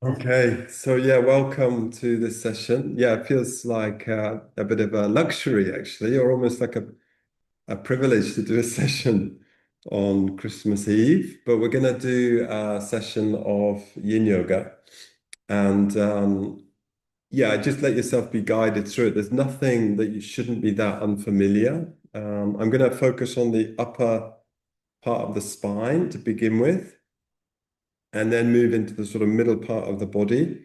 Okay, so yeah, welcome to this session. Yeah, it feels like a bit of a luxury actually, or almost like a privilege to do a session on Christmas Eve. But we're going to do a session of yin yoga. And yeah, just let yourself be guided through it. There's nothing that you shouldn't be that unfamiliar. I'm going to focus on the upper part of the spine to begin with, and then move into the sort of middle part of the body.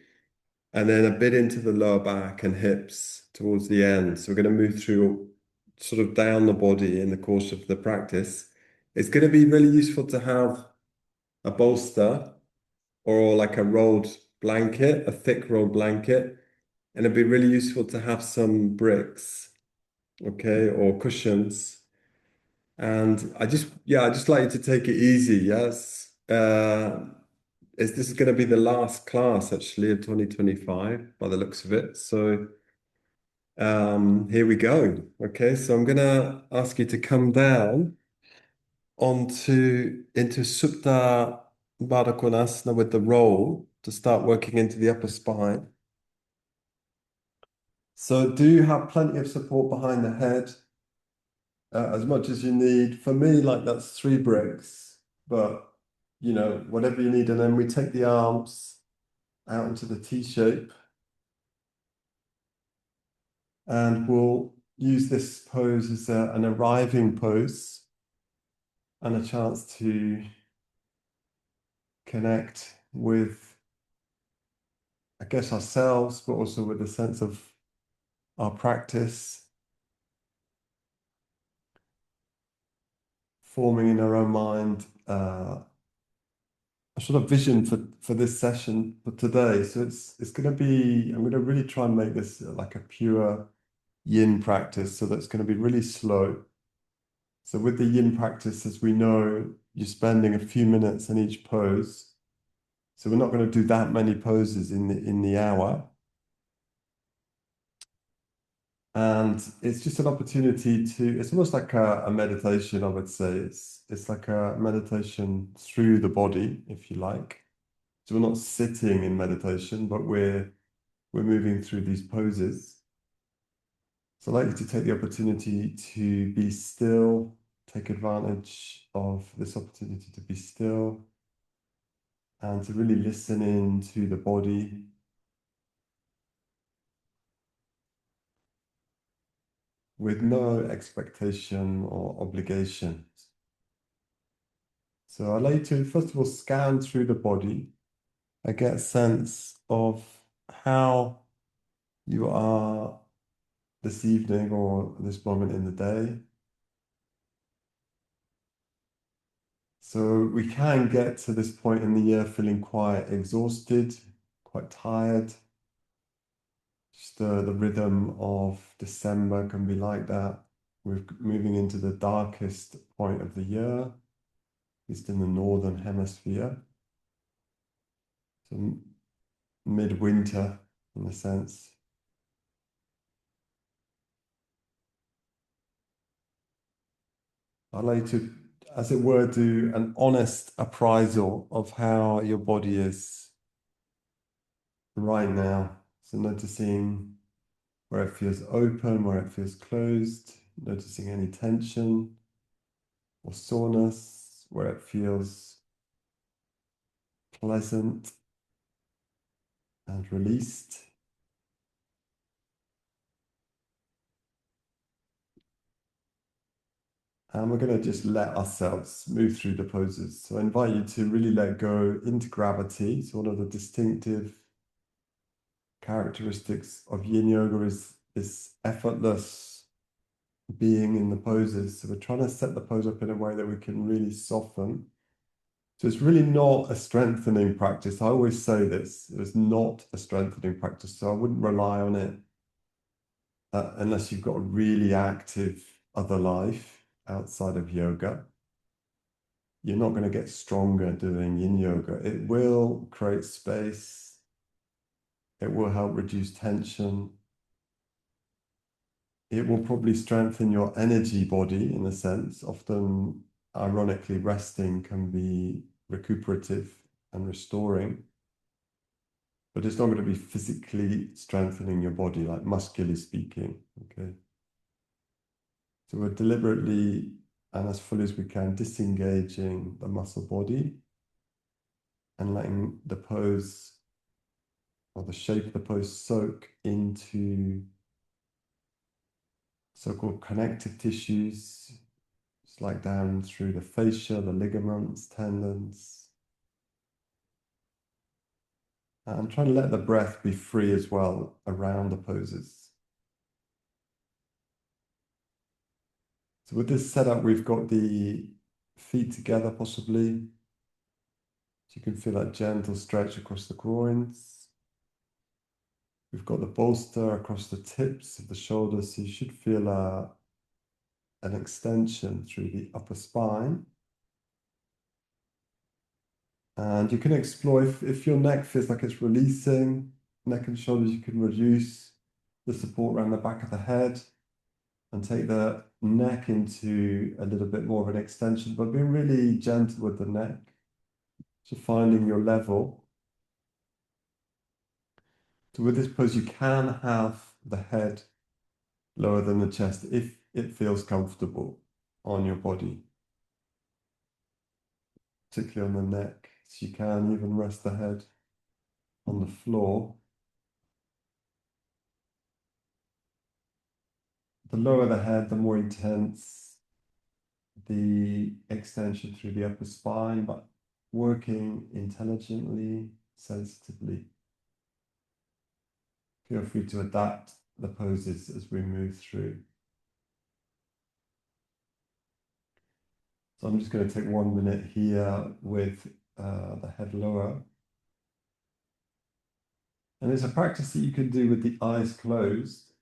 And then a bit into the lower back and hips towards the end. So we're going to move through sort of down the body in the course of the practice. It's going to be really useful to have a bolster or like a rolled blanket, a thick rolled blanket. And it'd be really useful to have some bricks, okay, or cushions. And I just like you to take it easy. Yes. This is going to be the last class actually of 2025 by the looks of it. So here we go. Okay, so I'm gonna ask you to come down into Supta Baddha Konasana with the roll to start working into the upper spine. So do you have plenty of support behind the head, as much as you need? For me, like that's three bricks, but whatever you need. And then we take the arms out into the T shape, and we'll use this pose as an arriving pose and a chance to connect with, I guess, ourselves, but also with a sense of our practice, forming in our own mind a sort of vision for this session for today. So it's going to be, I'm going to really try and make this like a pure yin practice. So that's going to be really slow. So with the yin practice, as we know, you're spending a few minutes in each pose. So we're not going to do that many poses in the hour. And it's just an opportunity to, it's almost like a meditation, I would say. It's like a meditation through the body, if you like. So we're not sitting in meditation, but we're moving through these poses. So I'd like you to take the opportunity to be still, take advantage of this opportunity to be still and to really listen in to the body. With no expectation or obligation. So I'd like you to, first of all, scan through the body. I get a sense of how you are this evening or this moment in the day. So we can get to this point in the year feeling quite exhausted, quite tired. Just the rhythm of December can be like that. We're moving into the darkest point of the year, at least in the northern hemisphere. So midwinter in a sense. I'd like to, as it were, do an honest appraisal of how your body is right now. So noticing where it feels open, where it feels closed, noticing any tension or soreness, where it feels pleasant and released. And we're going to just let ourselves move through the poses. So I invite you to really let go into gravity. So one of the distinctive characteristics of yin yoga is this effortless being in the poses. So we're trying to set the pose up in a way that we can really soften. So it's really not a strengthening practice. I always say this, it's not a strengthening practice. So I wouldn't rely on it unless you've got a really active other life outside of yoga. You're not going to get stronger doing yin yoga. It will create space. It will help reduce tension. It will probably strengthen your energy body in a sense. Often, ironically, resting can be recuperative and restoring. but it's not going to be physically strengthening your body, like muscularly speaking. Okay. So we're deliberately and as fully as we can disengaging the muscle body and letting the pose or the shape of the pose soak into so-called connective tissues. It's like down through the fascia, the ligaments, tendons. And try to let the breath be free as well around the poses. So with this setup, we've got the feet together possibly. So you can feel that gentle stretch across the groins. We've got the bolster across the tips of the shoulders, so you should feel an extension through the upper spine. And you can explore, if your neck feels like it's releasing, neck and shoulders, you can reduce the support around the back of the head and take the neck into a little bit more of an extension, but be really gentle with the neck. So finding your level. So with this pose, you can have the head lower than the chest if it feels comfortable on your body, particularly on the neck. So you can even rest the head on the floor. The lower the head, the more intense the extension through the upper spine, but working intelligently, sensitively. Feel free to adapt the poses as we move through. So I'm just going to take 1 minute here with the head lower. And it's a practice that you can do with the eyes closed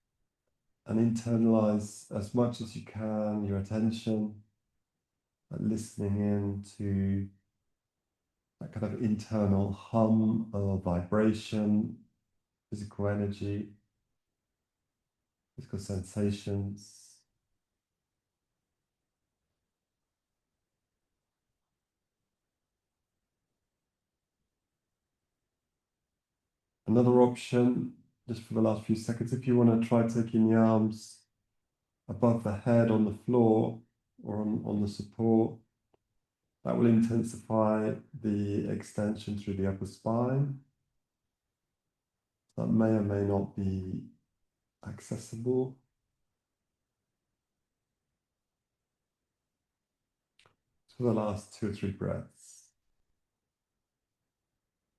and internalize as much as you can your attention, listening in to that kind of internal hum or vibration, physical energy, physical sensations. Another option, just for the last few seconds, if you want to try taking the arms above the head on the floor or on the support, that will intensify the extension through the upper spine. That may or may not be accessible. For the last 2 or 3 breaths.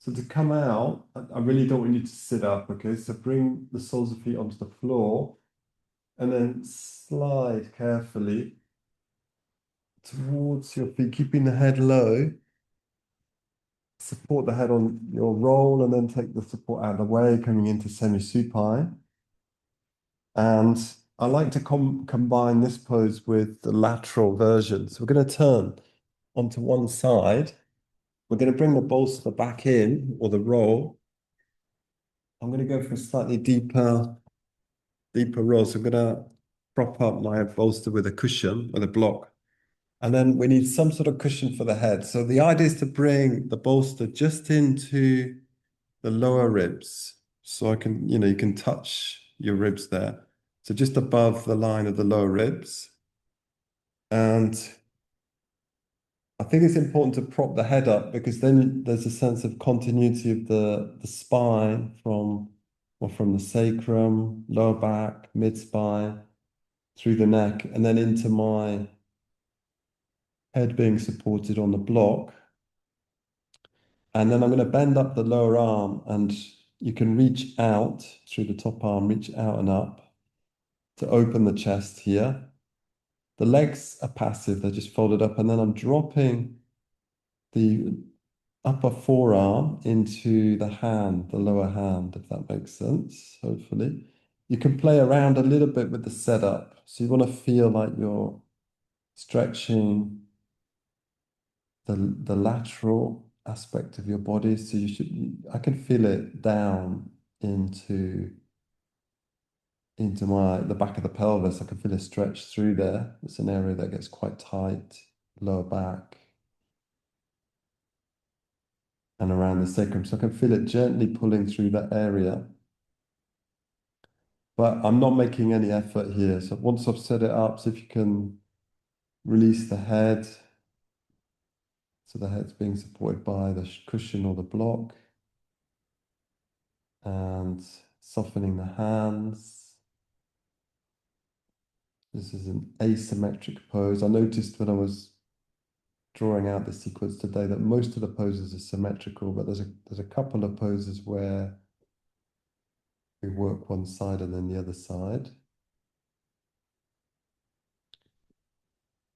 So to come out, I really don't want you to sit up, okay? So bring the soles of feet onto the floor and then slide carefully towards your feet, keeping the head low. Support the head on your roll and then take the support out of the way, coming into semi-supine. And I like to combine this pose with the lateral version. So we're going to turn onto one side. We're going to bring the bolster back in, or the roll. I'm going to go for a slightly deeper roll. So I'm going to prop up my bolster with a cushion, with a block. And then we need some sort of cushion for the head. So the idea is to bring the bolster just into the lower ribs. So I can, you can touch your ribs there. So just above the line of the lower ribs. And I think it's important to prop the head up because then there's a sense of continuity of the spine from the sacrum, lower back, mid-spine, through the neck, and then into my head being supported on the block. And then I'm going to bend up the lower arm, and you can reach out through the top arm, reach out and up to open the chest here. The legs are passive, they're just folded up, and then I'm dropping the upper forearm into the hand, the lower hand, if that makes sense, hopefully. You can play around a little bit with the setup. So you want to feel like you're stretching the lateral aspect of your body. So I can feel it down into the back of the pelvis. I can feel a stretch through there. It's an area that gets quite tight, lower back. and around the sacrum. So I can feel it gently pulling through that area. But I'm not making any effort here. So once I've set it up, see if you can release the head. So the head's being supported by the cushion or the block. And softening the hands. This is an asymmetric pose. I noticed when I was drawing out the sequence today that most of the poses are symmetrical, but there's a couple of poses where we work one side and then the other side.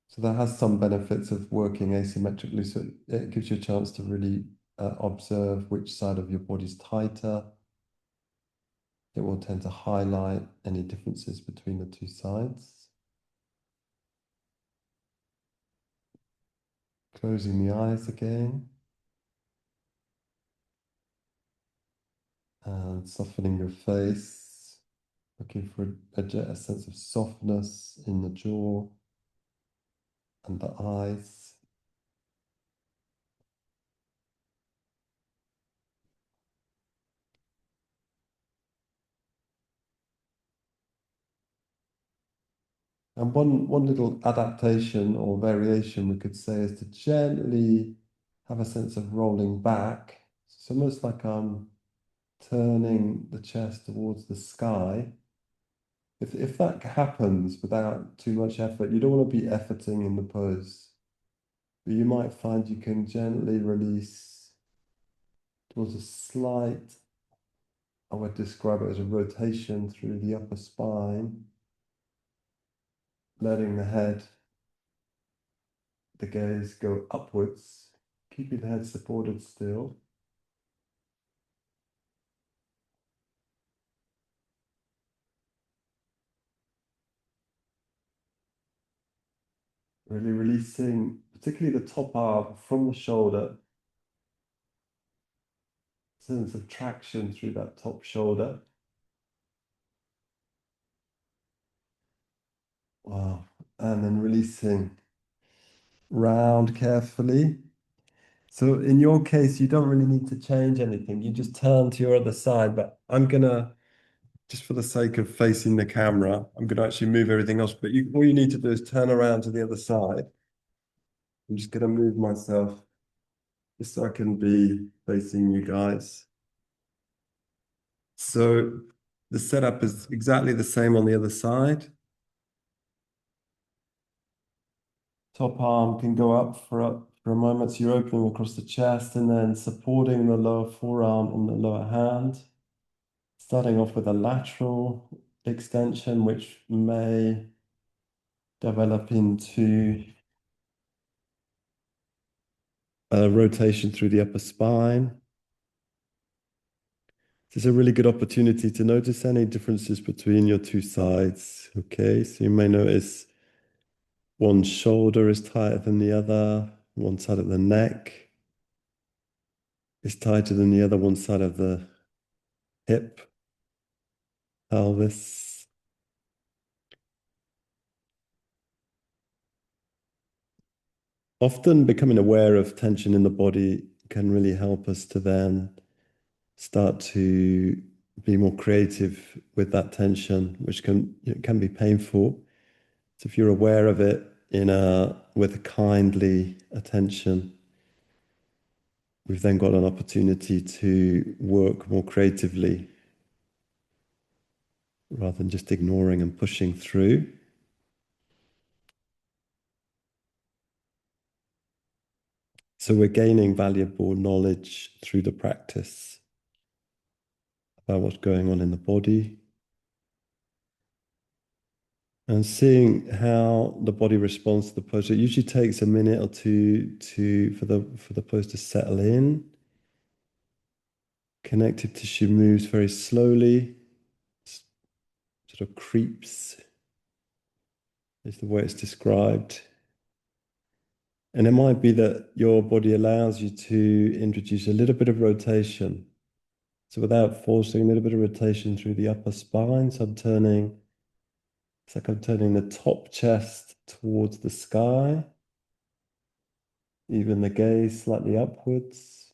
So that has some benefits of working asymmetrically. So it gives you a chance to really observe which side of your body's tighter. It will tend to highlight any differences between the two sides. Closing the eyes again. And softening your face. Looking for a sense of softness in the jaw and the eyes. And one little adaptation or variation we could say is to gently have a sense of rolling back. It's almost like I'm turning the chest towards the sky. If that happens without too much effort, you don't want to be efforting in the pose, but you might find you can gently release towards a slight, I would describe it as a rotation through the upper spine, letting the head, the gaze go upwards, keeping the head supported still. Really releasing, particularly the top arm from the shoulder, sense of traction through that top shoulder. Wow. And then releasing round carefully. So in your case, you don't really need to change anything. You just turn to your other side, but I'm gonna, just for the sake of facing the camera, I'm gonna actually move everything else. But all you need to do is turn around to the other side. I'm just gonna move myself just so I can be facing you guys. So the setup is exactly the same on the other side. Top arm can go up for a moment. So you're opening across the chest and then supporting the lower forearm and the lower hand. Starting off with a lateral extension, which may develop into a rotation through the upper spine. This is a really good opportunity to notice any differences between your two sides. Okay, so you may notice one shoulder is tighter than the other, one side of the neck is tighter than the other, one side of the hip, pelvis. Often becoming aware of tension in the body can really help us to then start to be more creative with that tension, which can be painful. So if you're aware of it with a kindly attention, we've then got an opportunity to work more creatively rather than just ignoring and pushing through. So we're gaining valuable knowledge through the practice about what's going on in the body and seeing how the body responds to the pose. It usually takes a minute or two for the pose to settle in. Connective tissue moves very slowly, sort of creeps, is the way it's described. And it might be that your body allows you to introduce a little bit of rotation. So without forcing, a little bit of rotation through the upper spine. So it's like I'm turning the top chest towards the sky, even the gaze slightly upwards.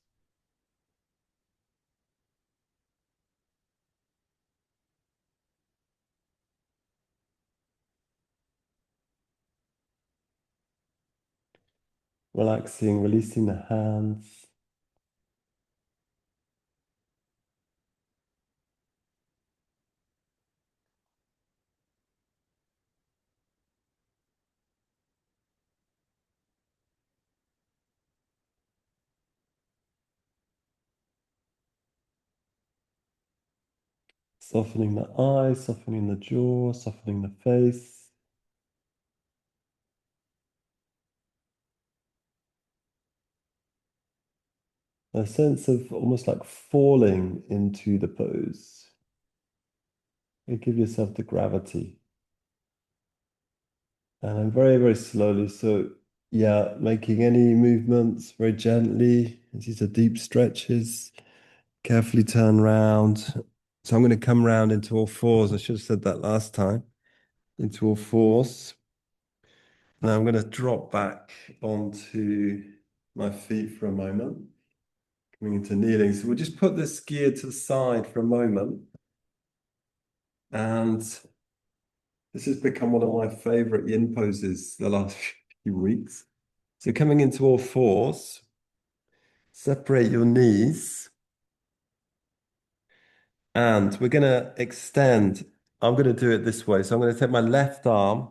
Relaxing, releasing the hands. Softening the eyes, softening the jaw, softening the face. A sense of almost like falling into the pose. You give yourself the gravity. And then very, very slowly. So, yeah, making any movements very gently. These are deep stretches. Carefully turn round. So I'm going to come round into all fours. I should have said that last time. Into all fours. Now I'm going to drop back onto my feet for a moment, coming into kneeling. So we'll just put this gear to the side for a moment. And this has become one of my favorite yin poses the last few weeks. So coming into all fours, separate your knees, and we're going to extend. I'm going to do it this way. So I'm going to take my left arm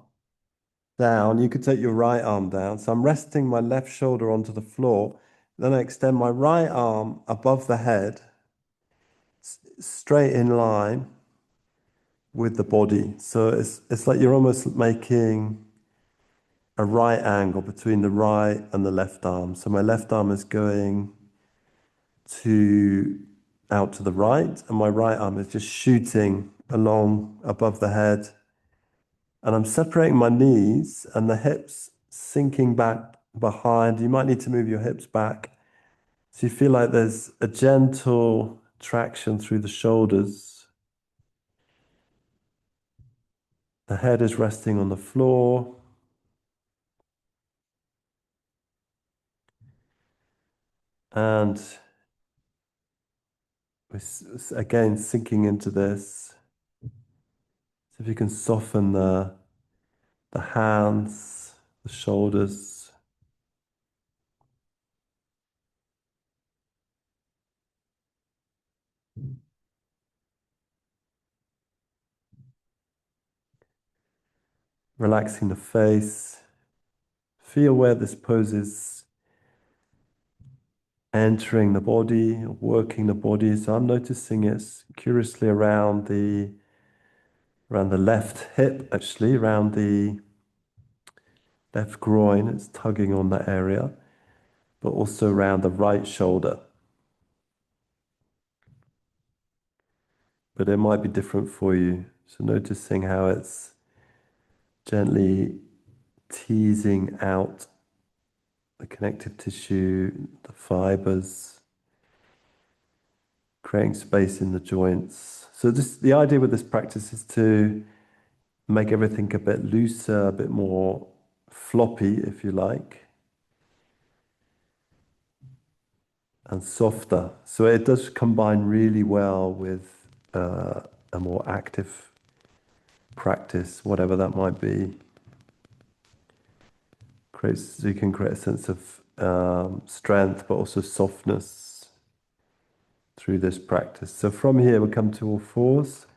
down. You could take your right arm down. So I'm resting my left shoulder onto the floor. Then I extend my right arm above the head, straight in line with the body. So it's like you're almost making a right angle between the right and the left arm. So my left arm is going to out to the right, and my right arm is just shooting along above the head. And I'm separating my knees and the hips sinking back behind. You might need to move your hips back. So you feel like there's a gentle traction through the shoulders. The head is resting on the floor. And we're again sinking into this. So if you can soften the hands, the shoulders. Relaxing the face. Feel where this pose is entering the body, working the body. So I'm noticing it's curiously around the left hip, actually, around the left groin. It's tugging on that area, but also around the right shoulder. But it might be different for you. So noticing how it's gently teasing out the connective tissue, the fibers, creating space in the joints. So the idea with this practice is to make everything a bit looser, a bit more floppy, if you like, and softer. So it does combine really well with a more active practice, whatever that might be. So you can create a sense of strength, but also softness through this practice. So from here, we come to all fours,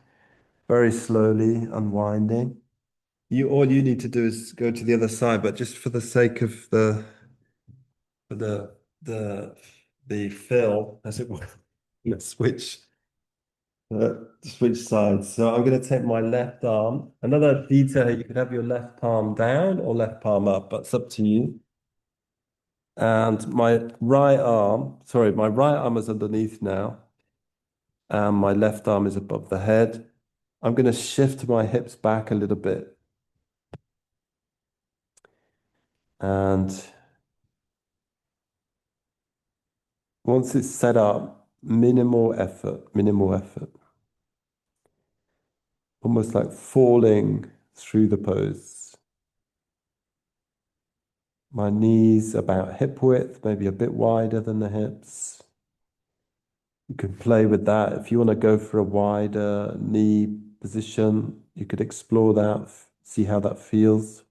very slowly unwinding. All you need to do is go to the other side, but just for the sake of for the the fill, as it were, let's switch sides. So I'm going to take my left arm. Another detail, you could have your left palm down or left palm up, but it's up to you. And my right arm is underneath now, and my left arm is above the head. I'm going to shift my hips back a little bit. And once it's set up, minimal effort, minimal effort. Almost like falling through the pose. My knees about hip width, maybe a bit wider than the hips. You can play with that. If you want to go for a wider knee position, you could explore that, see how that feels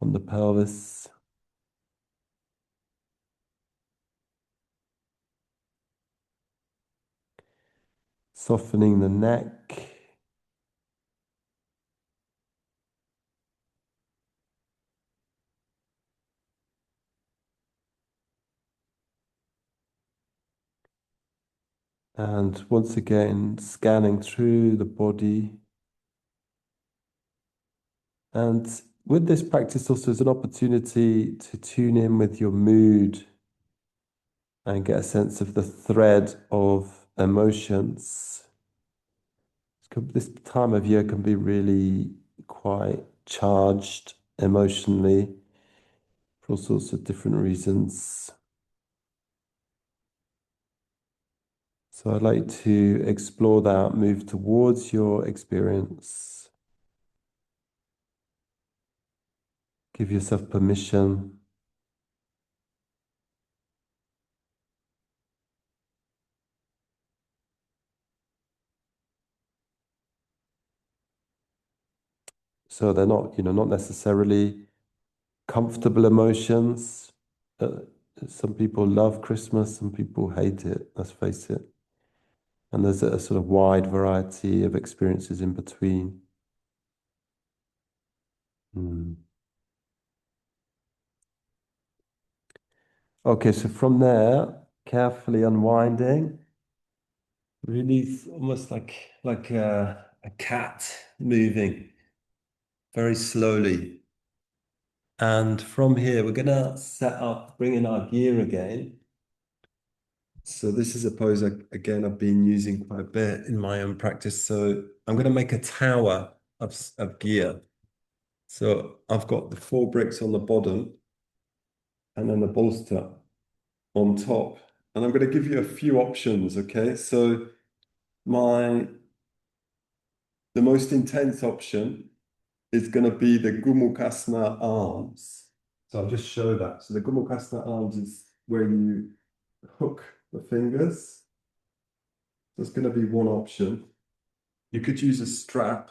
on the pelvis. Softening the neck. And once again, scanning through the body. And with this practice also is an opportunity to tune in with your mood and get a sense of the thread of emotions. This time of year can be really quite charged emotionally for all sorts of different reasons. So I'd like to explore that, move towards your experience. Give yourself permission. So they're not, not necessarily comfortable emotions. Uh, some people love Christmas, some people hate it, let's face it. And there's a sort of wide variety of experiences in between. Mm. Okay, so from there, carefully unwinding, really almost like a cat moving very slowly. And from here, we're gonna set up, bring in our gear again. So this is a pose again I've been using quite a bit in my own practice. So I'm gonna make a tower of gear. So I've got the four bricks on the bottom and then the bolster on top. And I'm going to give you a few options, okay? So my the most intense option is going to be the Gumukasana arms. So I'll just show that. So the Gumukasana arms is where you hook the fingers. That's going to be one option. You could use a strap.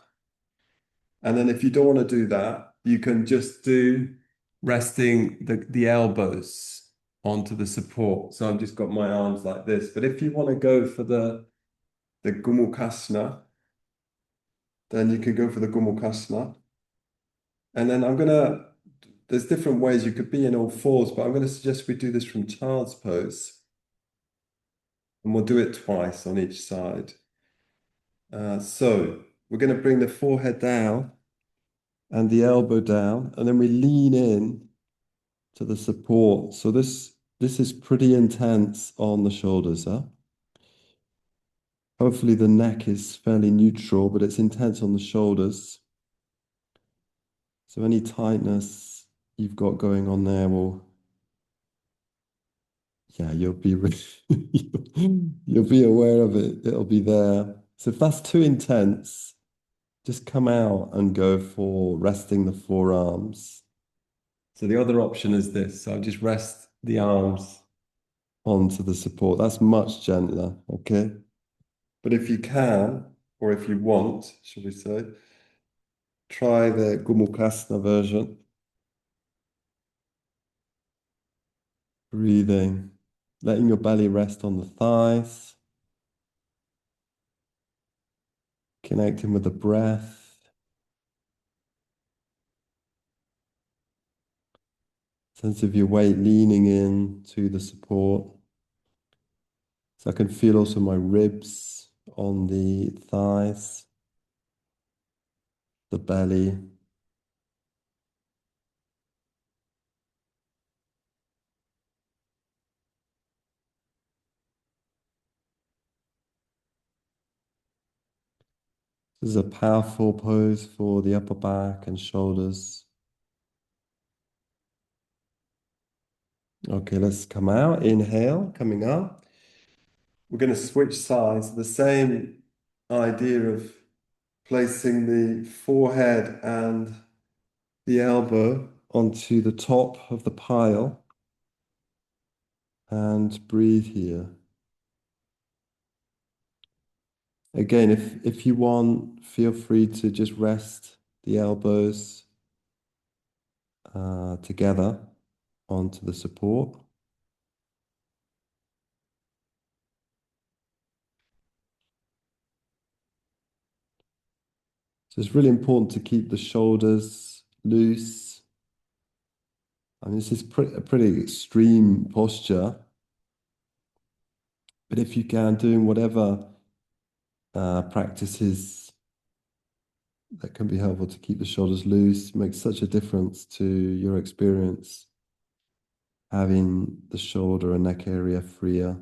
And then if you don't want to do that, you can just do resting the elbows onto the support. So I've just got my arms like this. But if you want to go for the Gumukasana, then you can go for the Gumukasana. And then there's different ways you could be in all fours, but I'm going to suggest we do this from child's pose. And we'll do it twice on each side. So we're going to bring the forehead down and the elbow down, and then we lean in to the support. So this is pretty intense on the shoulders, huh? Hopefully the neck is fairly neutral, but it's intense on the shoulders. So any tightness you've got going on there will, yeah, you'll be aware of it. It'll be there. So if that's too intense, just come out and go for resting the forearms. So the other option is this. So I'll just rest the arms onto the support. That's much gentler, okay? But if you can, or if you want, should we say, try the Gumukasana version. Breathing, letting your belly rest on the thighs, connecting with the breath, sense of your weight leaning in to the support. So I can feel also my ribs on the thighs, the belly. This is a powerful pose for the upper back and shoulders. Okay, let's come out. Inhale, coming up. We're going to switch sides. The same idea of placing the forehead and the elbow onto the top of the pile and breathe here. Again, if you want, feel free to just rest the elbows together onto the support. So it's really important to keep the shoulders loose. I mean, this is a pretty extreme posture, but if you can, doing whatever practices that can be helpful to keep the shoulders loose makes such a difference to your experience, having the shoulder and neck area freer.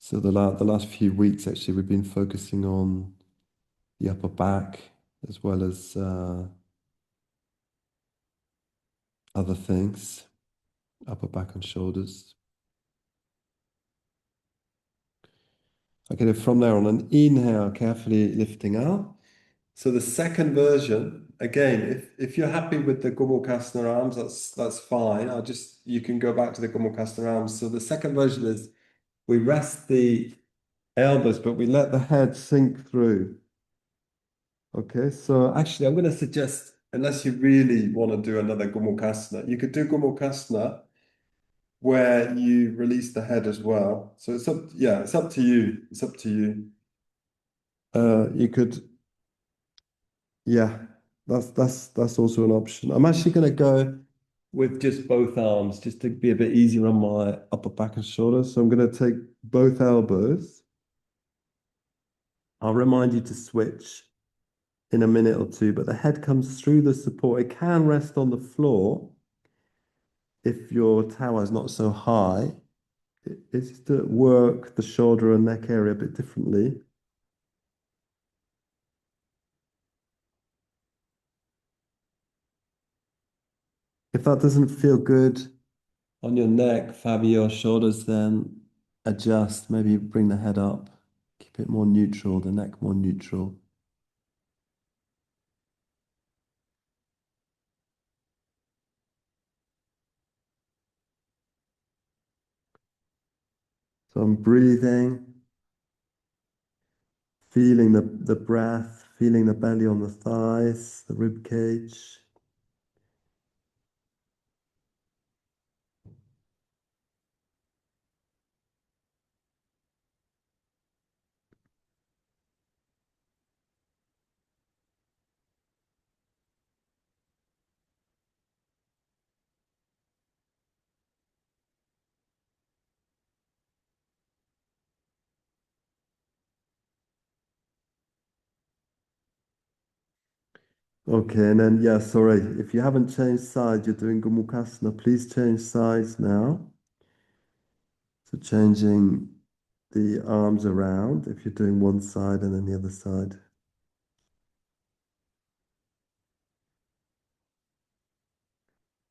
So the last few weeks, actually, we've been focusing on the upper back as well as other things, upper back and shoulders. Okay, from there on an inhale, carefully lifting up. So the second version, again, if you're happy with the Gomukhasana arms, that's fine. You can go back to the Gomukhasana arms. So the second version is we rest the elbows, but we let the head sink through. Okay, so actually, I'm going to suggest, unless you really want to do another Gomukhasana, you could do Gomukhasana where you release the head as well. So it's up to you. It's up to you. You could, yeah, that's also an option. I'm actually going to go with just both arms, just to be a bit easier on my upper back and shoulders. So I'm going to take both elbows. I'll remind you to switch in a minute or two, but the head comes through the support. It can rest on the floor if your tower is not so high. It's to work the shoulder and neck area a bit differently. If that doesn't feel good on your neck, Fabio, shoulders, then adjust. Maybe bring the head up. Keep it more neutral, the neck more neutral. So I'm breathing, feeling the breath, feeling the belly on the thighs, the rib cage. Okay, and then, yeah, sorry, if you haven't changed sides, you're doing Gomukhasana, please change sides now. So changing the arms around if you're doing one side and then the other side.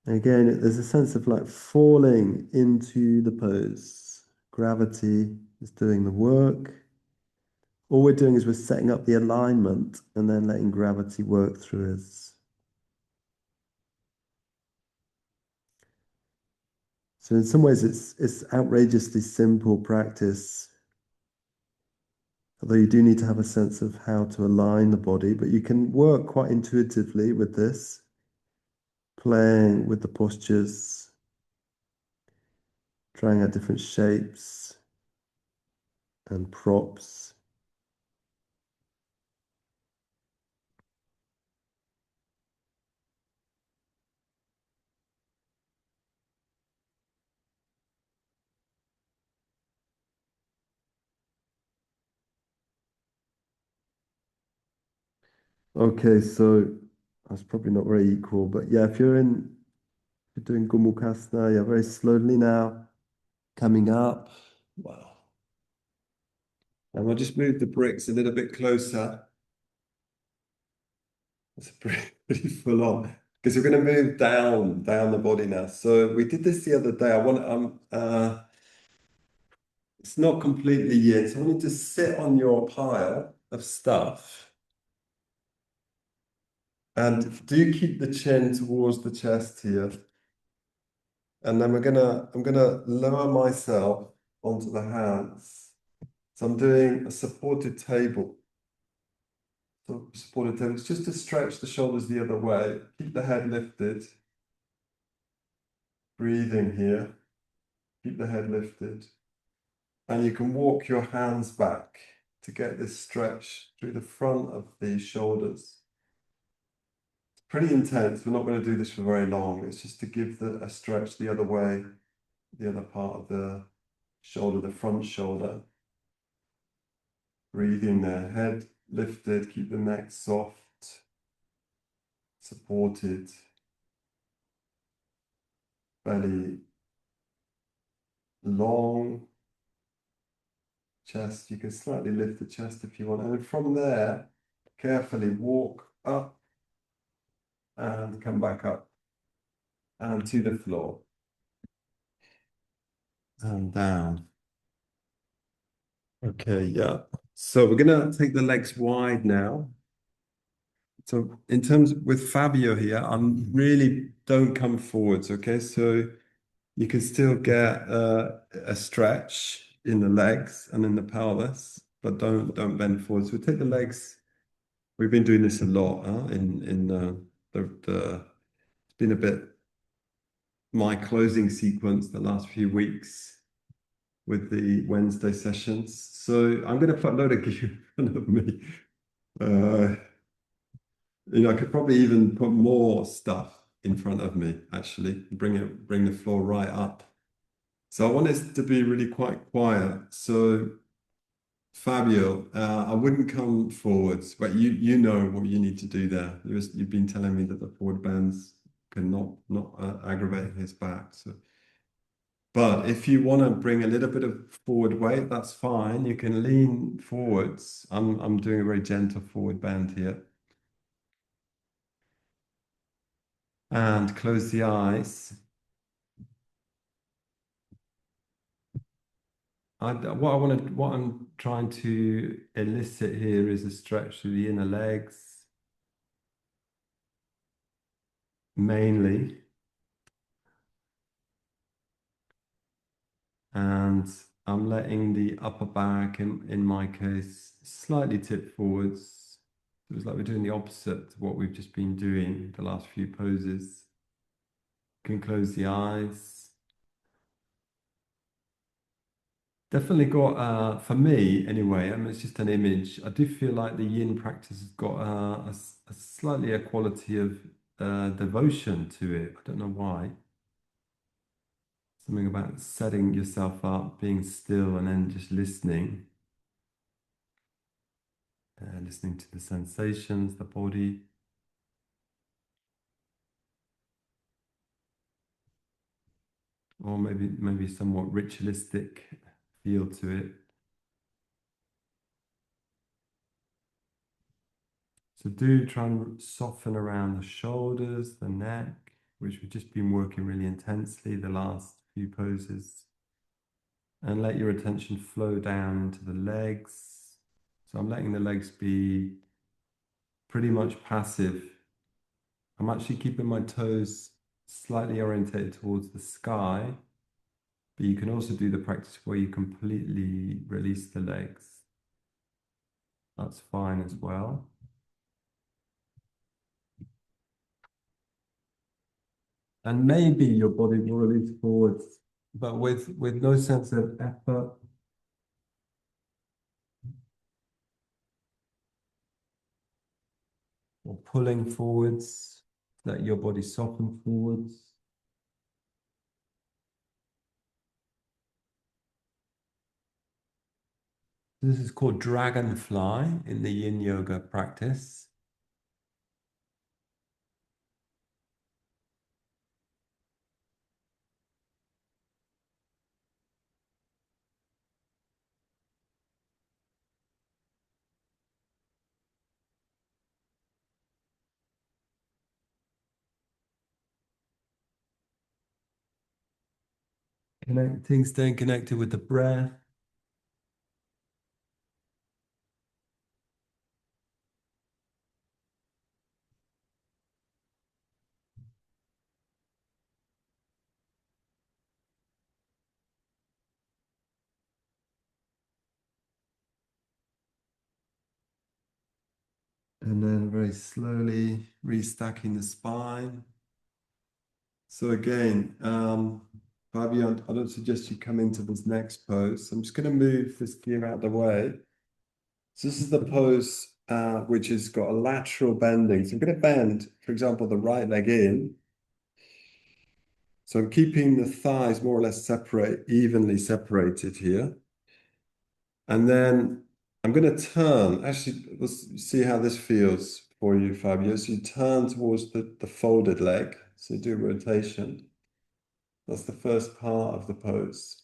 Again, there's a sense of like falling into the pose. Gravity is doing the work. All we're doing is we're setting up the alignment and then letting gravity work through us. So in some ways, it's outrageously simple practice. Although you do need to have a sense of how to align the body, but you can work quite intuitively with this, playing with the postures, trying out different shapes and props. Okay, so that's probably not very equal, but yeah, if you're doing Gomukhasana, yeah, very slowly now, coming up. Wow. And we'll just move the bricks a little bit closer. It's pretty full on because we're going to move down the body now. So we did this the other day. It's not completely yin. So I want you to sit on your pile of stuff and do keep the chin towards the chest here. And then I'm gonna lower myself onto the hands. So I'm doing a supported table. So supported table. It's just to stretch the shoulders the other way. Keep the head lifted. Breathing here. Keep the head lifted. And you can walk your hands back to get this stretch through the front of the shoulders. It's pretty intense. We're not going to do this for very long. It's just to give a stretch the other way, the other part of the shoulder, the front shoulder. Breathing there, head lifted, keep the neck soft, supported, belly long, chest. You can slightly lift the chest if you want. And then from there, carefully walk up and come back up and to the floor and down. Okay, yeah. So we're gonna take the legs wide now. So in terms with Fabio here, I'm really don't come forwards, okay? So you can still get a stretch in the legs and in the pelvis, but don't bend forward. So we take the legs. We've been doing this a lot, huh? In the it's been a bit my closing sequence the last few weeks with the Wednesday sessions. So I'm going to put a load of gear in front of me. Uh, I could probably even put more stuff in front of me, actually, bring the floor right up. So I want it to be really quite quiet. So Fabio, I wouldn't come forwards, but you know what you need to do there. You've been telling me that the forward bends can not aggravate his back. So, but if you want to bring a little bit of forward weight, that's fine. You can lean forwards. I'm doing a very gentle forward bend here, and close the eyes. What I'm trying to elicit here is a stretch through the inner legs, mainly. And I'm letting the upper back, in my case, slightly tip forwards. So it's like we're doing the opposite to what we've just been doing the last few poses. You can close the eyes. Definitely got, for me anyway, I mean, it's just an image. I do feel like the yin practice has got a slightly a quality of devotion to it. I don't know why. Something about setting yourself up, being still, and then just listening to the sensations, the body, or maybe somewhat ritualistic feel to it. So do try and soften around the shoulders, the neck, which we've just been working really intensely the last few poses. And let your attention flow down into the legs. So I'm letting the legs be pretty much passive. I'm actually keeping my toes slightly orientated towards the sky, but you can also do the practice where you completely release the legs. That's fine as well. And maybe your body will release forwards, but with no sense of effort. Or pulling forwards, let your body soften forwards. This is called dragonfly in the yin yoga practice. Connecting, staying connected with the breath. And then very slowly restacking the spine. So again, Fabio, I don't suggest you come into this next pose. I'm just going to move this gear out of the way. So this is the pose which has got a lateral bending. So I'm going to bend, for example, the right leg in. So I'm keeping the thighs more or less evenly separated here. And then I'm going to turn. Actually, let's see how this feels for you, Fabio. So you turn towards the folded leg. So you do a rotation. That's the first part of the pose.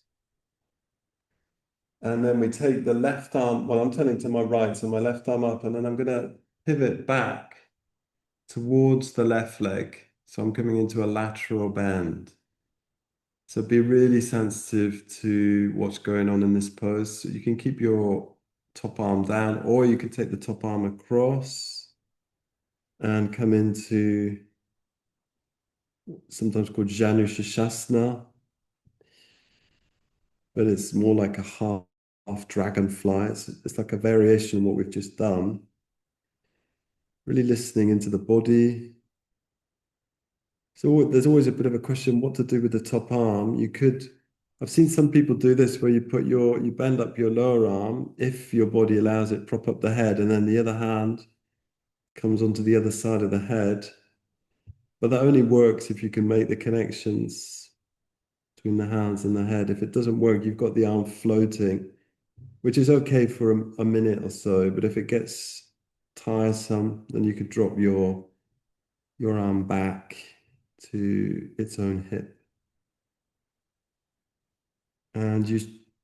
And then we take the left arm, well, I'm turning to my right, so my left arm up, and then I'm going to pivot back towards the left leg. So I'm coming into a lateral bend. So be really sensitive to what's going on in this pose. So you can keep your top arm down, or you can take the top arm across and come into sometimes called Janu Shashasana, but it's more like a half dragonfly. It's like a variation of what we've just done. Really listening into the body. So there's always a bit of a question what to do with the top arm. I've seen some people do this where you bend up your lower arm, if your body allows it, prop up the head, and then the other hand comes onto the other side of the head. But that only works if you can make the connections between the hands and the head. If it doesn't work, you've got the arm floating, which is okay for a minute or so. But if it gets tiresome, then you could drop your arm back to its own hip. And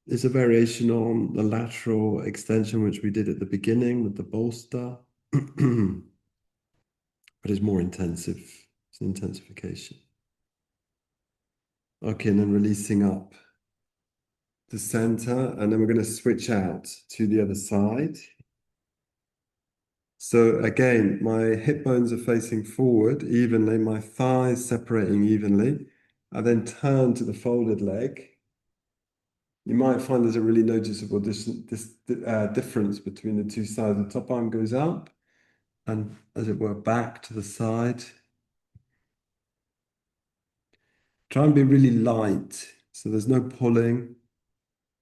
it's a variation on the lateral extension, which we did at the beginning with the bolster, but it's more intensive. It's an intensification. Okay, and then releasing up the center, and then we're going to switch out to the other side. So again, my hip bones are facing forward evenly, my thighs separating evenly. I then turn to the folded leg. You might find there's a really noticeable difference between the two sides. The top arm goes up and, as it were, back to the side. Try and be really light. So there's no pulling,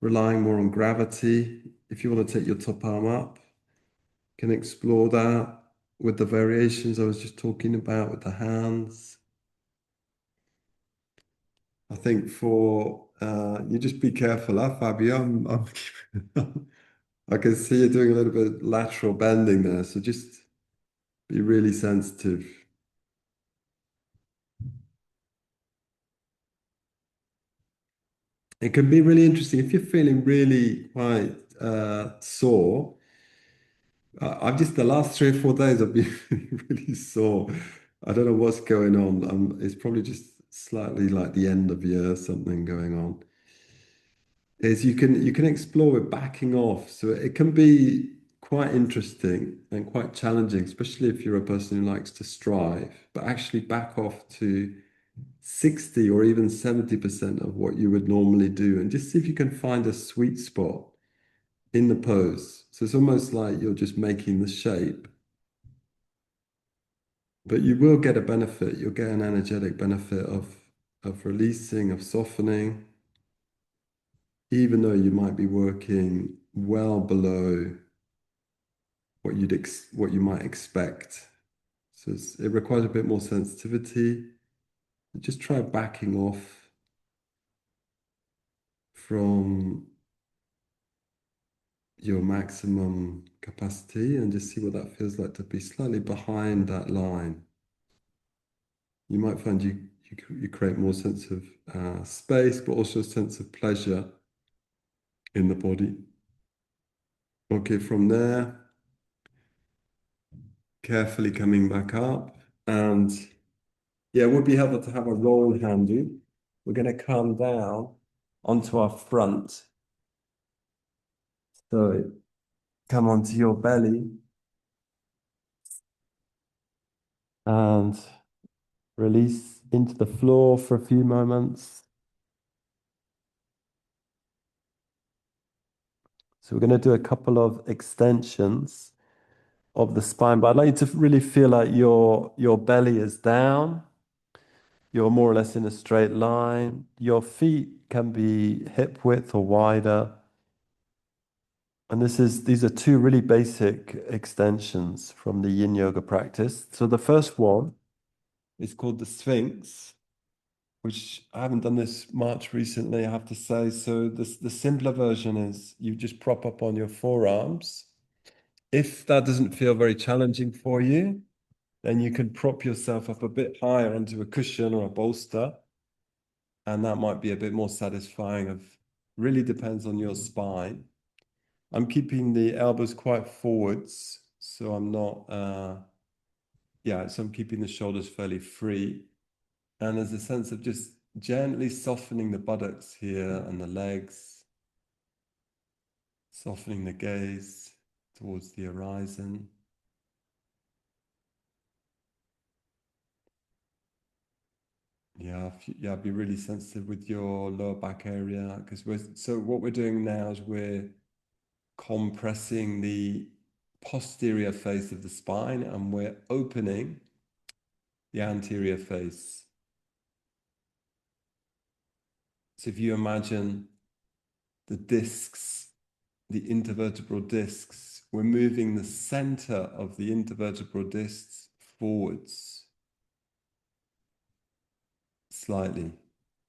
relying more on gravity. If you want to take your top arm up, you can explore that with the variations I was just talking about with the hands. I think you just be careful, huh, Fabio? I can see you're doing a little bit of lateral bending there, so just be really sensitive. It can be really interesting if you're feeling really quite sore. I've just the last 3 or 4 days I've been really sore. I don't know what's going on. It's probably just slightly like the end of year something going on. Is you can explore with backing off. So it can be quite interesting and quite challenging, especially if you're a person who likes to strive, but actually back off to 60 or even 70% of what you would normally do and just see if you can find a sweet spot in the pose. So it's almost like you're just making the shape, but you will get a benefit. You'll get an energetic benefit of releasing, of softening, even though you might be working well below what you might expect. So it requires a bit more sensitivity. Just try backing off from your maximum capacity and just see what that feels like to be slightly behind that line. You might find you create more sense of space, but also a sense of pleasure in the body. Okay, from there, carefully coming back up. And yeah, it would be helpful to have a roll handle. We're going to come down onto our front. So come onto your belly and release into the floor for a few moments. So we're going to do a couple of extensions of the spine, but I'd like you to really feel like your belly is down, you're more or less in a straight line. Your feet can be hip width or wider. And these are two really basic extensions from the Yin Yoga practice. So the first one is called the Sphinx, which I haven't done this much recently, I have to say. So the simpler version is you just prop up on your forearms. If that doesn't feel very challenging for you, then you can prop yourself up a bit higher onto a cushion or a bolster, and that might be a bit more satisfying. Really depends on your spine. I'm keeping the elbows quite forwards, so I'm not, so I'm keeping the shoulders fairly free. And there's a sense of just gently softening the buttocks here and the legs, softening the gaze towards the horizon. Be really sensitive with your lower back area because what we're doing now is we're compressing the posterior face of the spine and we're opening the anterior face. So if you imagine the discs, the intervertebral discs, we're moving the center of the intervertebral discs forwards slightly.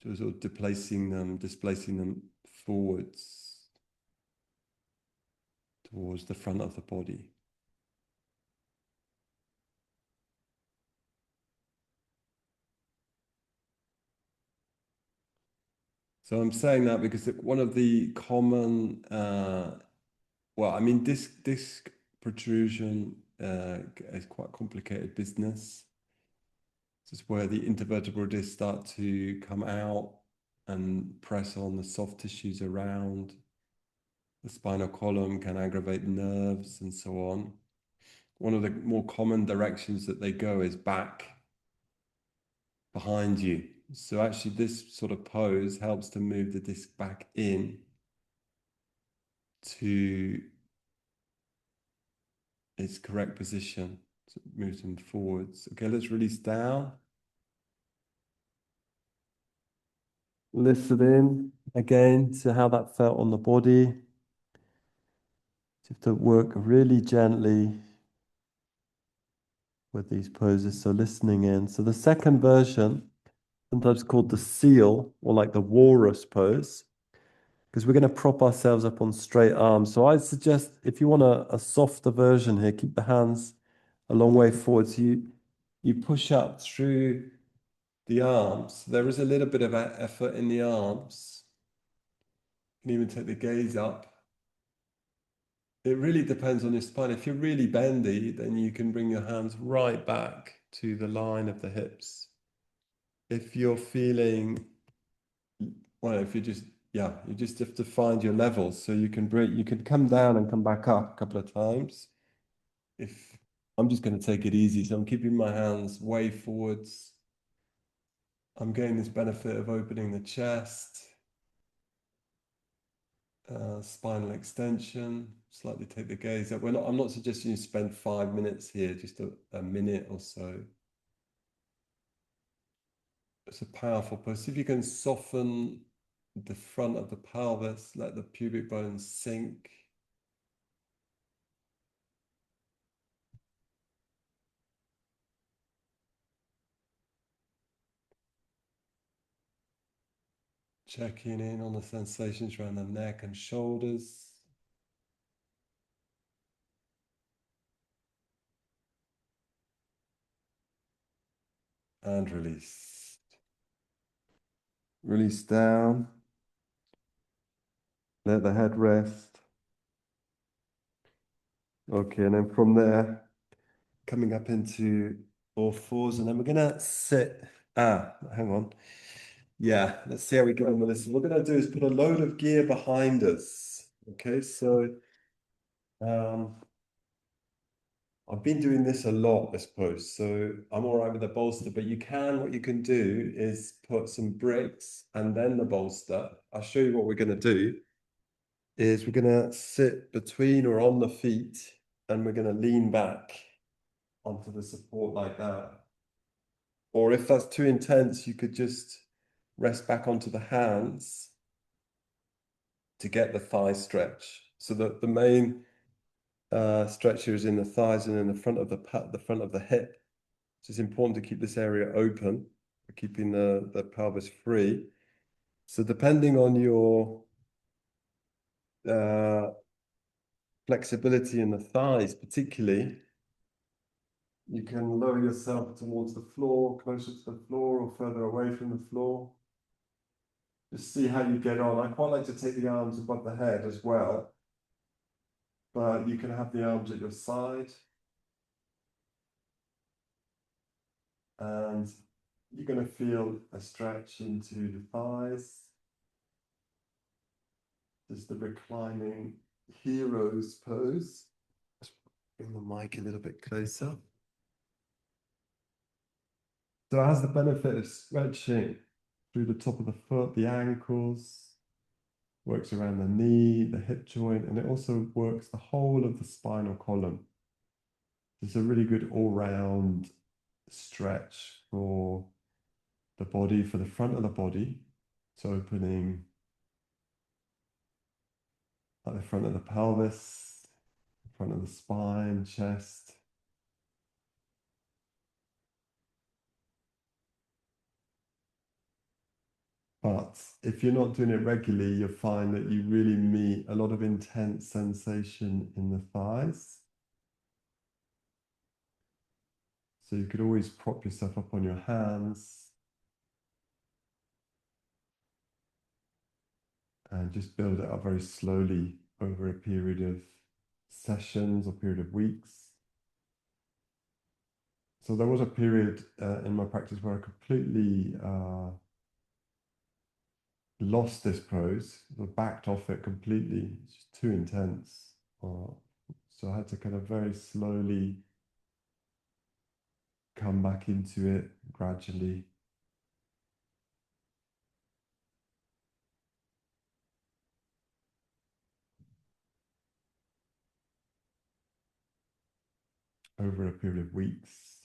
So sort of displacing them forwards towards the front of the body. So I'm saying that because one of the common, disc protrusion is quite complicated business. This is where the intervertebral discs start to come out and press on the soft tissues around. The spinal column can aggravate nerves and so on. One of the more common directions that they go is back behind you. So actually this sort of pose helps to move the disc back in to its correct position. So it moves them forwards. Okay, let's release down. Listen in again to how that felt on the body. You have to work really gently with these poses. So listening in. So the second version, sometimes called the seal or like the walrus pose, because we're going to prop ourselves up on straight arms. So I suggest if you want a softer version here, keep the hands a long way forward. So you push up through the arms. There is a little bit of effort in the arms. You can even take the gaze up. It really depends on your spine. If you're really bendy, then you can bring your hands right back to the line of the hips. If you're feeling, if you just, you just have to find your levels. So you can come down and come back up a couple of times. If I'm just going to take it easy, so I'm keeping my hands way forwards. I'm getting this benefit of opening the chest, spinal extension, slightly take the gaze up. I'm not suggesting you spend 5 minutes here, just a minute or so. It's a powerful pose. See if you can soften the front of the pelvis, let the pubic bones sink. Checking in on the sensations around the neck and shoulders. And release. Release down. Let the head rest. Okay, and then from there, coming up into all fours, and then we're gonna sit. Hang on. Yeah, let's see how we get on with this. What we're gonna do is put a load of gear behind us. Okay, so I've been doing this a lot, I suppose. So I'm all right with the bolster, but what you can do is put some bricks and then the bolster. I'll show you what we're gonna do is we're gonna sit between or on the feet and we're gonna lean back onto the support like that. Or if that's too intense, you could just rest back onto the hands to get the thigh stretch. So that the main stretch here is in the thighs and in the front of the front of the hip. So it's important to keep this area open, keeping the pelvis free. So depending on your uh, flexibility in the thighs, particularly, you can lower yourself towards the floor, closer to the floor, or further away from the floor. Just see how you get on. I quite like to take the arms above the head as well, but you can have the arms at your side. And you're going to feel a stretch into the thighs. Just the reclining hero's pose. Let's bring the mic a little bit closer. So it has the benefit of stretching through the top of the foot, the ankles, works around the knee, the hip joint, and it also works the whole of the spinal column. It's a really good all-round stretch for the body, for the front of the body. It's opening at the front of the pelvis, the front of the spine, chest. But if you're not doing it regularly, you'll find that you really meet a lot of intense sensation in the thighs. So you could always prop yourself up on your hands and just build it up very slowly over a period of sessions or period of weeks. So there was a period in my practice where I completely lost this pose, backed off it completely. It's just too intense. So I had to kind of very slowly come back into it gradually. Over a period of weeks.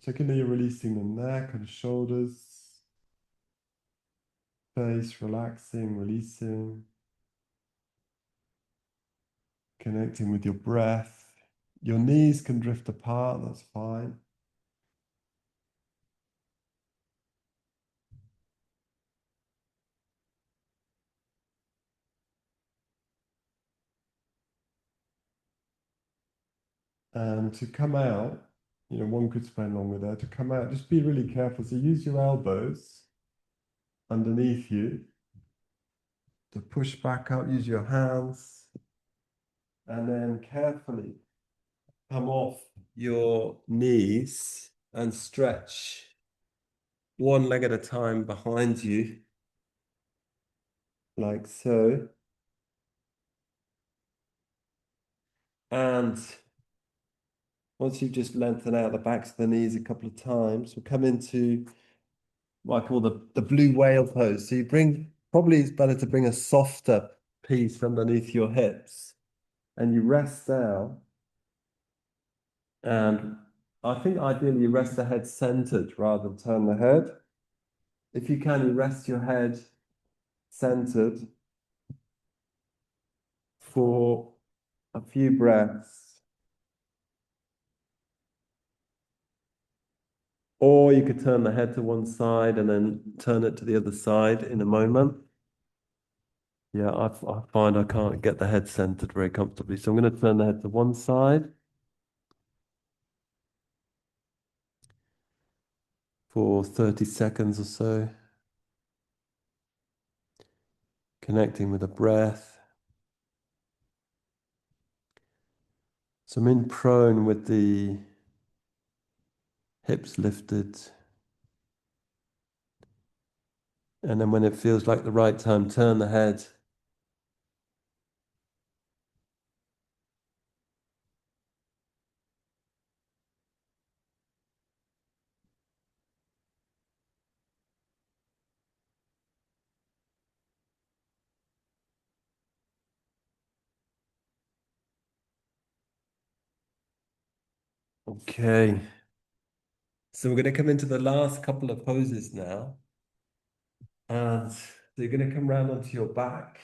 Secondly, you're releasing the neck and shoulders, face, relaxing, releasing, connecting with your breath. Your knees can drift apart, that's fine. And to come out, one could spend longer there. To come out, just be really careful. So use your elbows underneath you to push back up, use your hands, and then carefully come off your knees and stretch one leg at a time behind you, like so. And once you've just lengthened out the backs of the knees a couple of times, we'll come into what I call the blue whale pose. So probably it's better to bring a softer piece underneath your hips and you rest down. And I think ideally you rest the head centered rather than turn the head. If you can, you rest your head centered for a few breaths. Or you could turn the head to one side and then turn it to the other side in a moment. Yeah, I find I can't get the head centered very comfortably. So I'm going to turn the head to one side for 30 seconds or so. Connecting with the breath. So I'm in prone with the hips lifted. And then when it feels like the right time, turn the head. Okay. So we're going to come into the last couple of poses now. And so you're going to come round onto your back.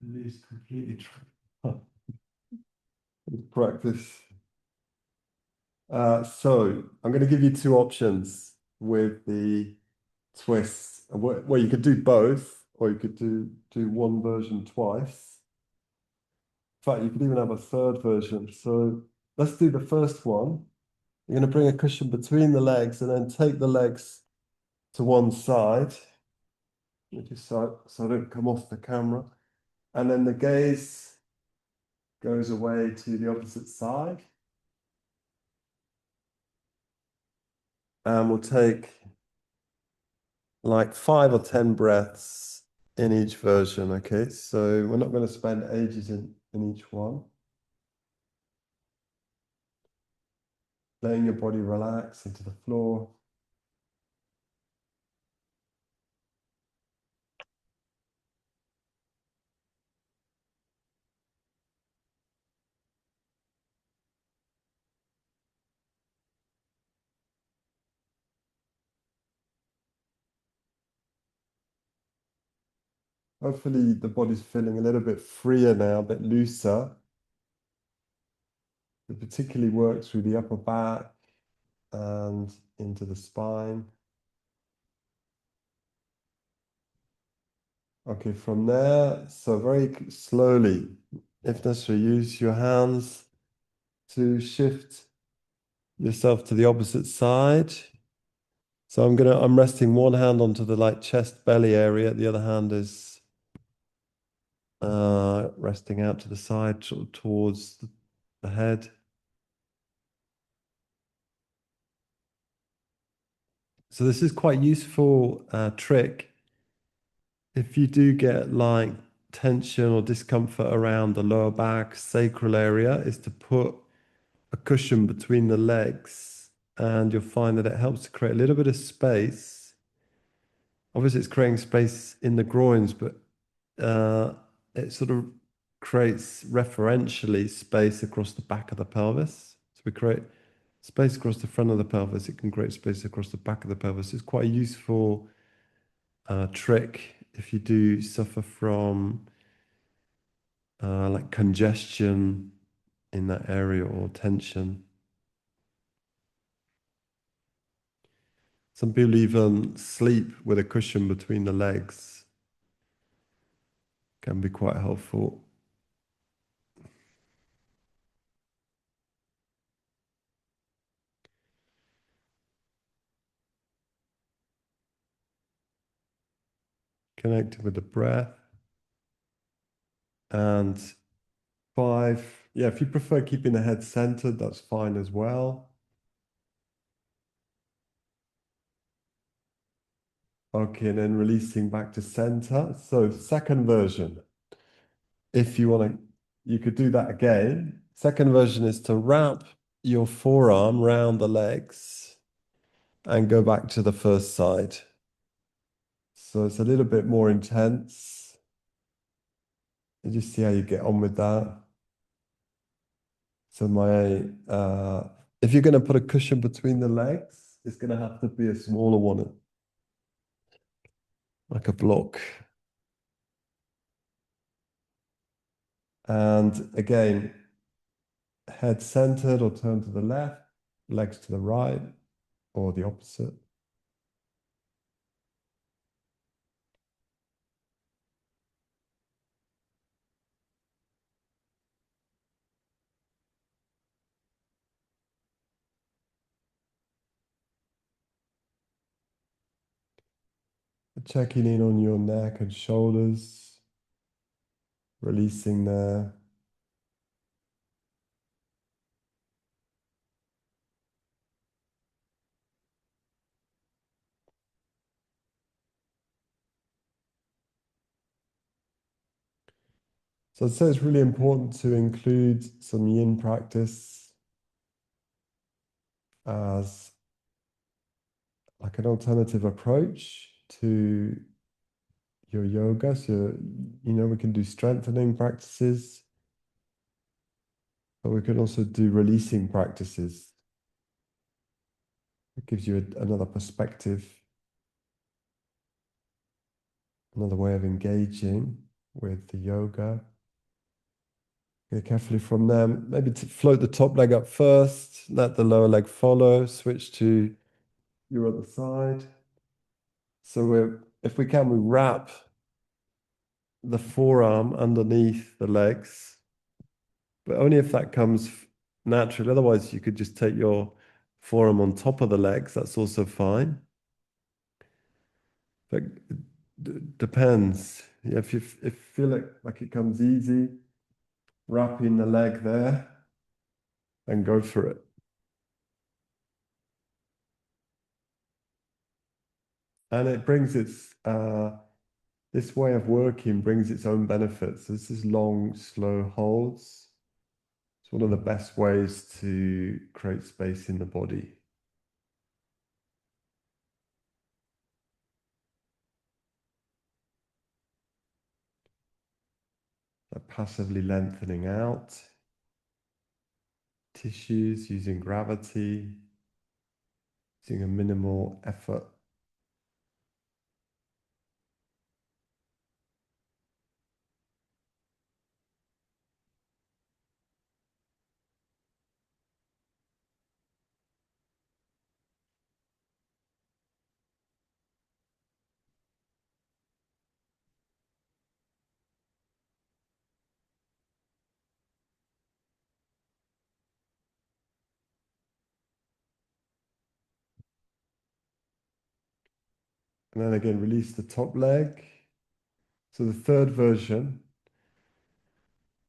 Release completely. Practice. So I'm going to give you two options with the twists. Well, you could do both, or you could do one version twice. In fact, you could even have a third version. So let's do the first one. You're going to bring a cushion between the legs and then take the legs to one side, just so I don't come off the camera. And then the gaze goes away to the opposite side. And we'll take like 5 or 10 breaths in each version. Okay, so we're not going to spend ages in each one. Letting your body relax into the floor. Hopefully the body's feeling a little bit freer now, a bit looser. It particularly works through the upper back and into the spine. Okay, from there, so very slowly, if necessary, use your hands to shift yourself to the opposite side. So I'm resting one hand onto the like chest belly area, the other hand is resting out to the side, sort of towards the head. So this is quite useful trick if you do get like tension or discomfort around the lower back, sacral area, is to put a cushion between the legs, and you'll find that it helps to create a little bit of space. Obviously, it's creating space in the groins, but it sort of creates referentially space across the back of the pelvis. So we create space across the front of the pelvis. It can create space across the back of the pelvis. It's quite a useful trick if you do suffer from like congestion in that area or tension. Some people even sleep with a cushion between the legs. Can be quite helpful. Connecting with the breath. And 5, yeah, if you prefer keeping the head centered, that's fine as well. Okay, and then releasing back to center. So second version, if you want to, you could do that again. Second version is to wrap your forearm round the legs and go back to the first side. So it's a little bit more intense. And just see how you get on with that. So if you're going to put a cushion between the legs, it's going to have to be a smaller one, like a block. And again, head centered or turn to the left, legs to the right, or the opposite. Checking in on your neck and shoulders, releasing there. So I'd say it's really important to include some yin practice as like an alternative approach to your yoga. So, we can do strengthening practices. But we can also do releasing practices. It gives you another perspective, another way of engaging with the yoga. Go carefully from there. Maybe to float the top leg up first, let the lower leg follow, switch to your other side. So if we can, we wrap the forearm underneath the legs, but only if that comes naturally. Otherwise, you could just take your forearm on top of the legs. That's also fine. But depends. Yeah, if you feel like it comes easy, wrapping the leg there, then go for it. And it brings this way of working brings its own benefits. This is long, slow holds. It's one of the best ways to create space in the body. Passively lengthening out tissues using gravity, using a minimal effort. And then again, release the top leg. So the third version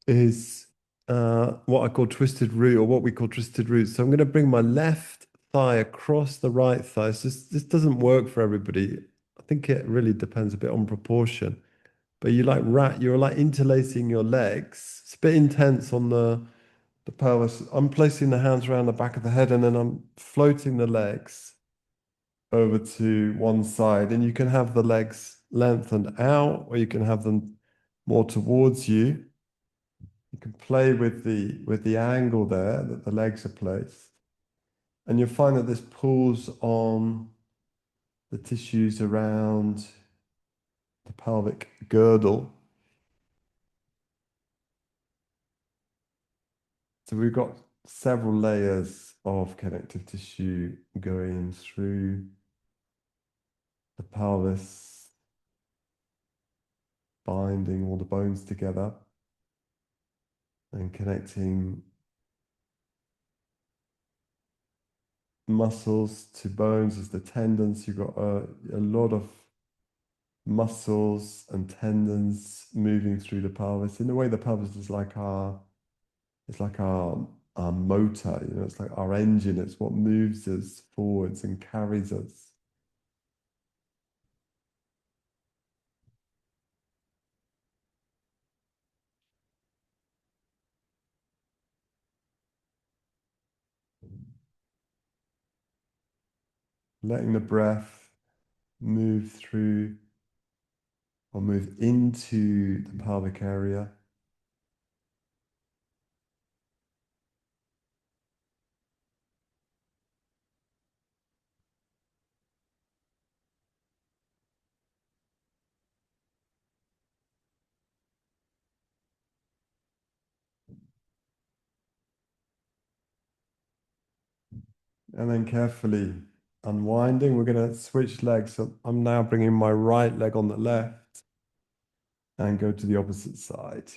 is what I call twisted root, or what we call twisted root. So I'm going to bring my left thigh across the right thigh. So this doesn't work for everybody. I think it really depends a bit on proportion. But you're like interlacing your legs. It's a bit intense on the pelvis. I'm placing the hands around the back of the head, and then I'm floating the legs over to one side. And you can have the legs lengthened out, or you can have them more towards you. You can play with the angle there that the legs are placed. And you'll find that this pulls on the tissues around the pelvic girdle. So we've got several layers of connective tissue going through the pelvis, binding all the bones together and connecting muscles to bones as the tendons. You've got a lot of muscles and tendons moving through the pelvis. In a way, the pelvis is like our motor, it's like our engine. It's what moves us forwards and carries us. Letting the breath move through or move into the pelvic area. And then carefully unwinding. We're going to switch legs. So I'm now bringing my right leg on the left and go to the opposite side.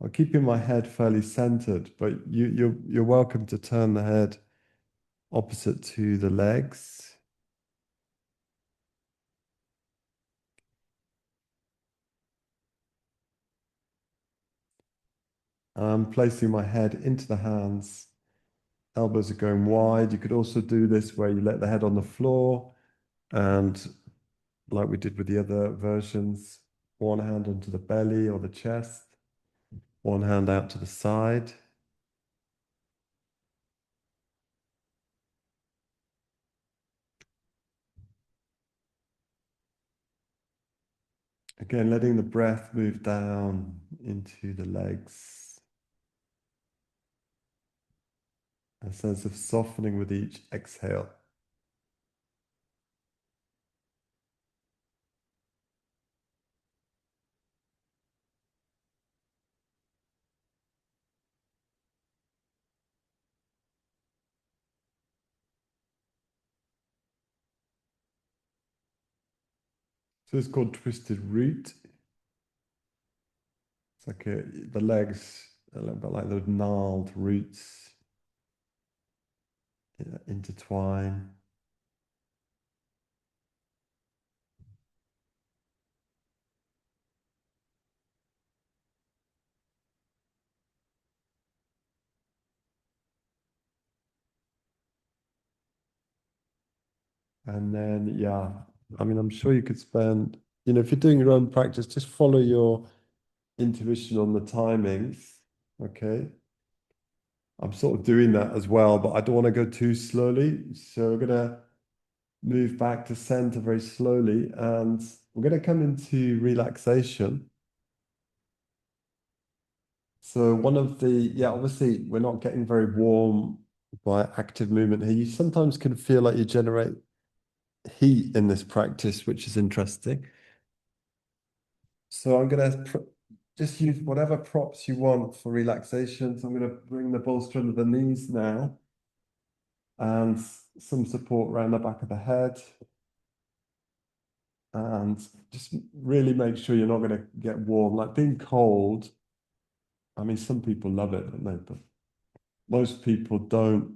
I'm keeping my head fairly centered, but you're welcome to turn the head opposite to the legs. I'm placing my head into the hands. Elbows are going wide. You could also do this where you let the head on the floor, and like we did with the other versions, one hand onto the belly or the chest, one hand out to the side. Again, letting the breath move down into the legs. a sense of softening with each exhale. So it's called twisted root. It's like the legs a little bit like those gnarled roots intertwine. And then, yeah, I mean, I'm sure you could spend, if you're doing your own practice, just follow your intuition on the timings. Okay. I'm sort of doing that as well, but I don't want to go too slowly. So we're going to move back to center very slowly, and we're going to come into relaxation. So one of the, yeah, obviously we're not getting very warm by active movement here. You sometimes can feel like you generate heat in this practice, which is interesting. So I'm going to just use whatever props you want for relaxation. So I'm going to bring the bolster under the knees now and some support around the back of the head. And just really make sure you're not going to get warm. Like being cold, I mean, some people love it, don't they? But most people don't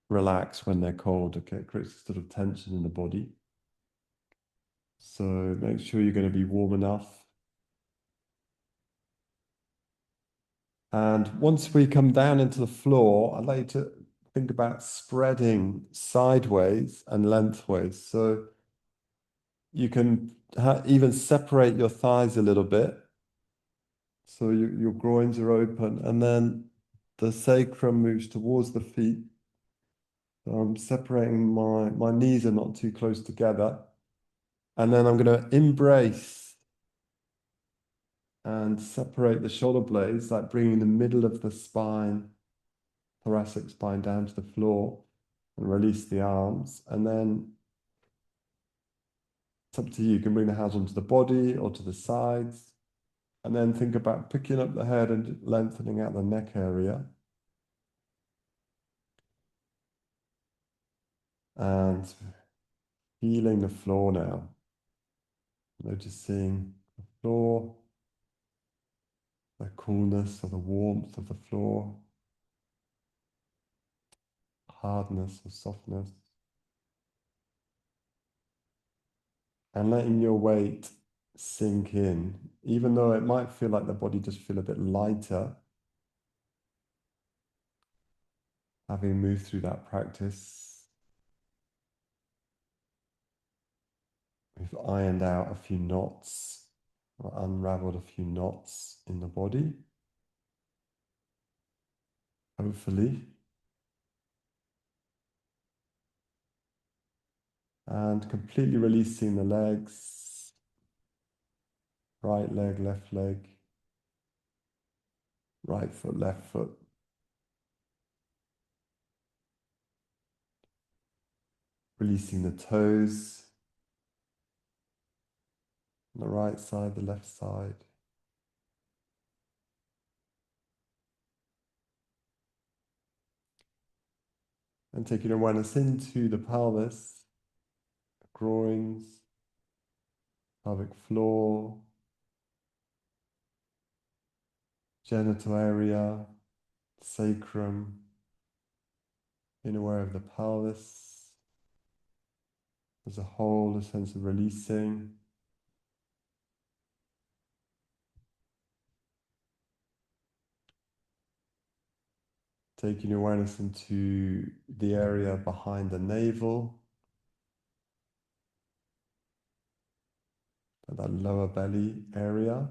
relax when they're cold. Okay, it creates a sort of tension in the body. So make sure you're going to be warm enough. And once we come down into the floor, I'd like you to think about spreading sideways and lengthways. So you can even separate your thighs a little bit. So your groins are open, and then the sacrum moves towards the feet. So I'm separating my knees are not too close together. And then I'm going to embrace and separate the shoulder blades, like bringing the middle of the spine, thoracic spine down to the floor, and release the arms. And then it's up to you. You can bring the hands onto the body or to the sides. And then think about picking up the head and lengthening out the neck area. And feeling the floor now. Noticing the floor, the coolness or the warmth of the floor, hardness or softness. And letting your weight sink in, even though it might feel like the body just feel a bit lighter, having moved through that practice, we've ironed out a few knots or unraveled a few knots in the body, hopefully. And completely releasing the legs, right leg, left leg, right foot, left foot. Releasing the toes, on the right side, the left side. And taking awareness into the pelvis, groins, pelvic floor, genital area, sacrum, being aware of the pelvis as a whole, a sense of releasing. Taking awareness into the area behind the navel, that lower belly area.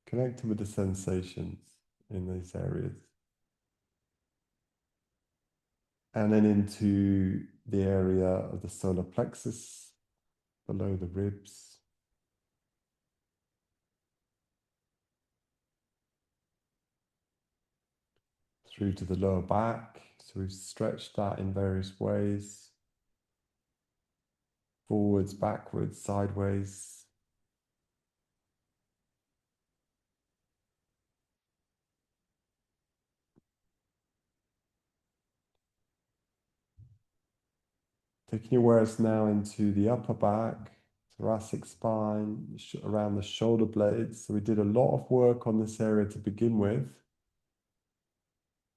Connecting with the sensations in these areas. And then into the area of the solar plexus, below the ribs. through to the lower back. So we've stretched that in various ways, forwards, backwards, sideways. Taking your awareness now into the upper back, thoracic spine, around the shoulder blades. So we did a lot of work on this area to begin with.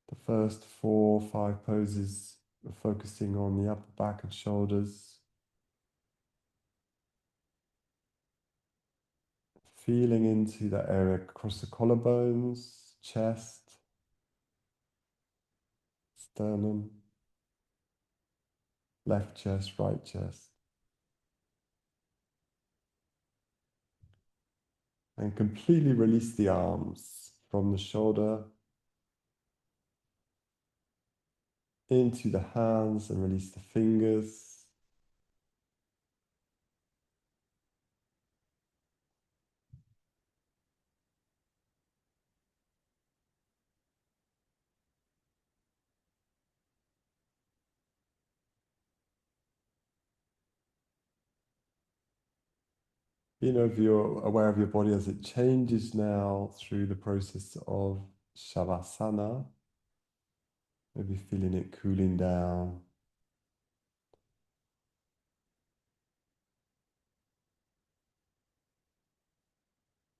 The first 4 or 5 poses are focusing on the upper back and shoulders. Feeling into that area across the collarbones, chest, sternum, left chest, right chest. And completely release the arms from the shoulder into the hands and release the fingers. You know, if you're aware of your body as it changes now through the process of Shavasana, maybe feeling it cooling down.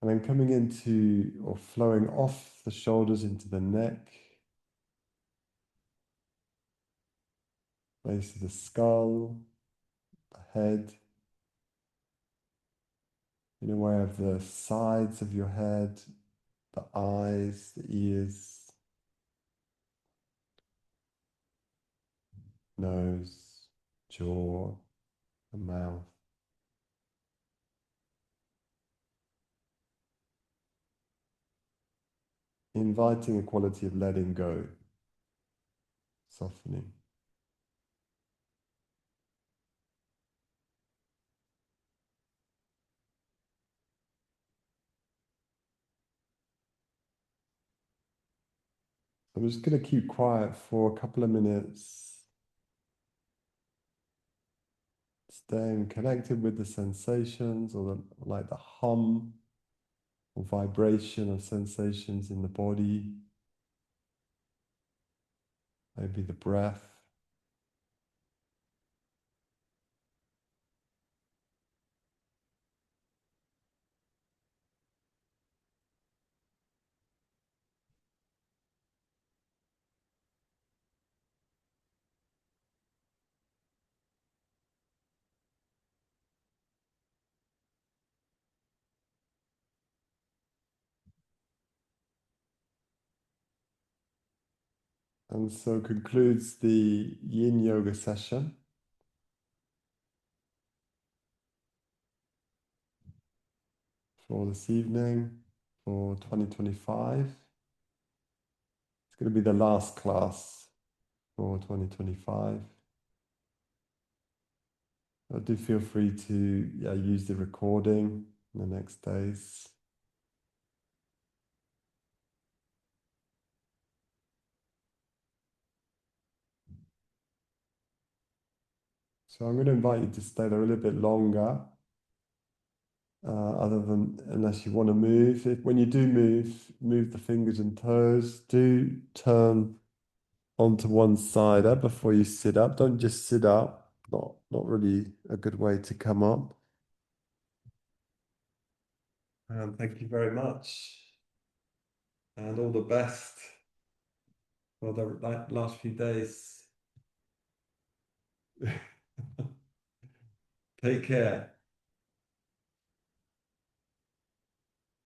And then coming into or flowing off the shoulders into the neck, base of the skull, the head, being aware of the sides of your head, the eyes, the ears, nose, jaw, the mouth. Inviting a quality of letting go, softening. I'm just going to keep quiet for a couple of minutes, staying connected with the sensations or like the hum or vibration of sensations in the body, maybe the breath. And so concludes the Yin Yoga session for this evening for 2025. It's going to be the last class for 2025. Do feel free to use the recording in the next days. So I'm going to invite you to stay there a little bit longer, other than unless you want to move. When you do move the fingers and toes. Do turn onto one side before you sit up. Don't just sit up. Not really a good way to come up. And thank you very much. And all the best for the last few days. Take care.